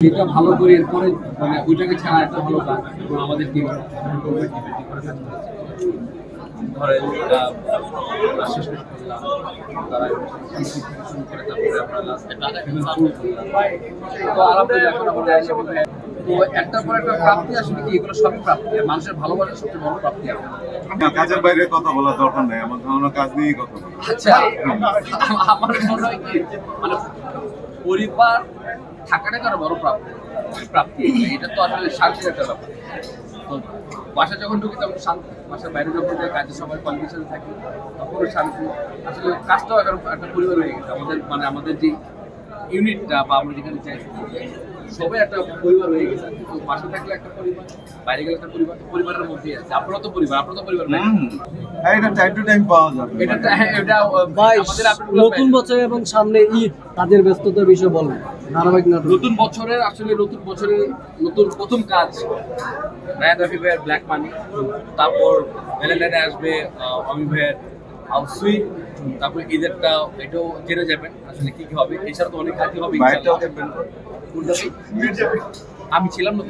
যেটা ভালো করি এরপরে মানে ওইটাকে ছাড়া একটা ভালো কাজ এবং আমাদের টিম ধরেন শেষ করলাম তারা শুরু করে তারপরে আমরা লাস্টে তো আলহামদুলিল্লাহ এখন আমরা তো একটার পর একটা প্রাপ্তি আসলে কি এগুলো সবই প্রাপ্তি মানুষের ভালোবাসা সবচেয়ে বড় প্রাপ্তি কাজের বাইরে কথা বলা দরকার নেই, আমার ধারণা কাজ নিয়েই কথা বলা। আচ্ছা আমার মনে হয় কি মানে পরিবার থাকাটা কারো বড় প্রাপ্তি এটা তো আসলে শান্তির একটা ব্যাপার। তো বাসা যখন ঢুকি তখন শান্তি, বাসার বাইরে যখন যাই কাজে সবাই কন্ডিশনে থাকি তখনও শান্তি। আসলে কাজটাও এখন একটা পরিবার হয়ে গেছে আমাদের, মানে আমাদের যে ইউনিটটা বা আমরা যেখানে চাই সবাই একটা পরিবার হয়ে গেছে। তো বাসা থাকলে একটা পরিবার, বাইরে গেলে একটা পরিবার, পরিবারের মধ্যেই আছে। আপনারা তো পরিবার, আপনারা তো পরিবার নাই। এটা টাইম টু টাইম পাওয়া যাবে। এটা নতুন বছর এবং সামনে ঈদ, কাজের ব্যস্ততার বিষয় বলবেন ধারাবাহিক নাটক। নতুন বছরের নতুন প্রথম কাজ রায়াত রাফি ভাইয়ের ব্ল্যাক মানি, তারপর ভ্যালেন্টাইনে আসবে অমি ভাইয়ের হাউস সুইট, তারপর ঈদেরটা এটাও জেনে যাবেন আসলে কি কি হবে। এছাড়া তো অনেক কাজই হবে আমি ছিলাম না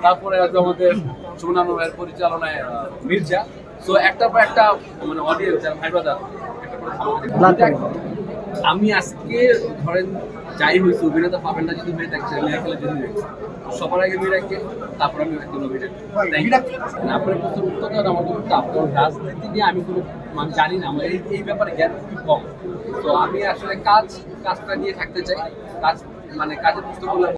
তারপরে আসবে আমাদের সুমনা ভাইয়ের পরিচালনায় মির্জা। তো একটার পর একটা মানে অডিয়েন্স ভাই ব্রাদার আমি আজকে ধরেন যাই হয়েছে অভিনেতা পাবেন না যদি মেয়ে থাকছে মেয়ে যদি সবার আগে মেয়ে রাখে তারপর আমি একজন অভিনেতা। আপনার প্রথম উত্তর আমার কোনো রাজনীতি নিয়ে আমি কোনো মানে জানি না, আমার এই ব্যাপারে জ্ঞান খুব কম। তো আমি আসলে কাজটা নিয়ে থাকতে চাই। কাজ মানে কাজের পুস্তকগুলো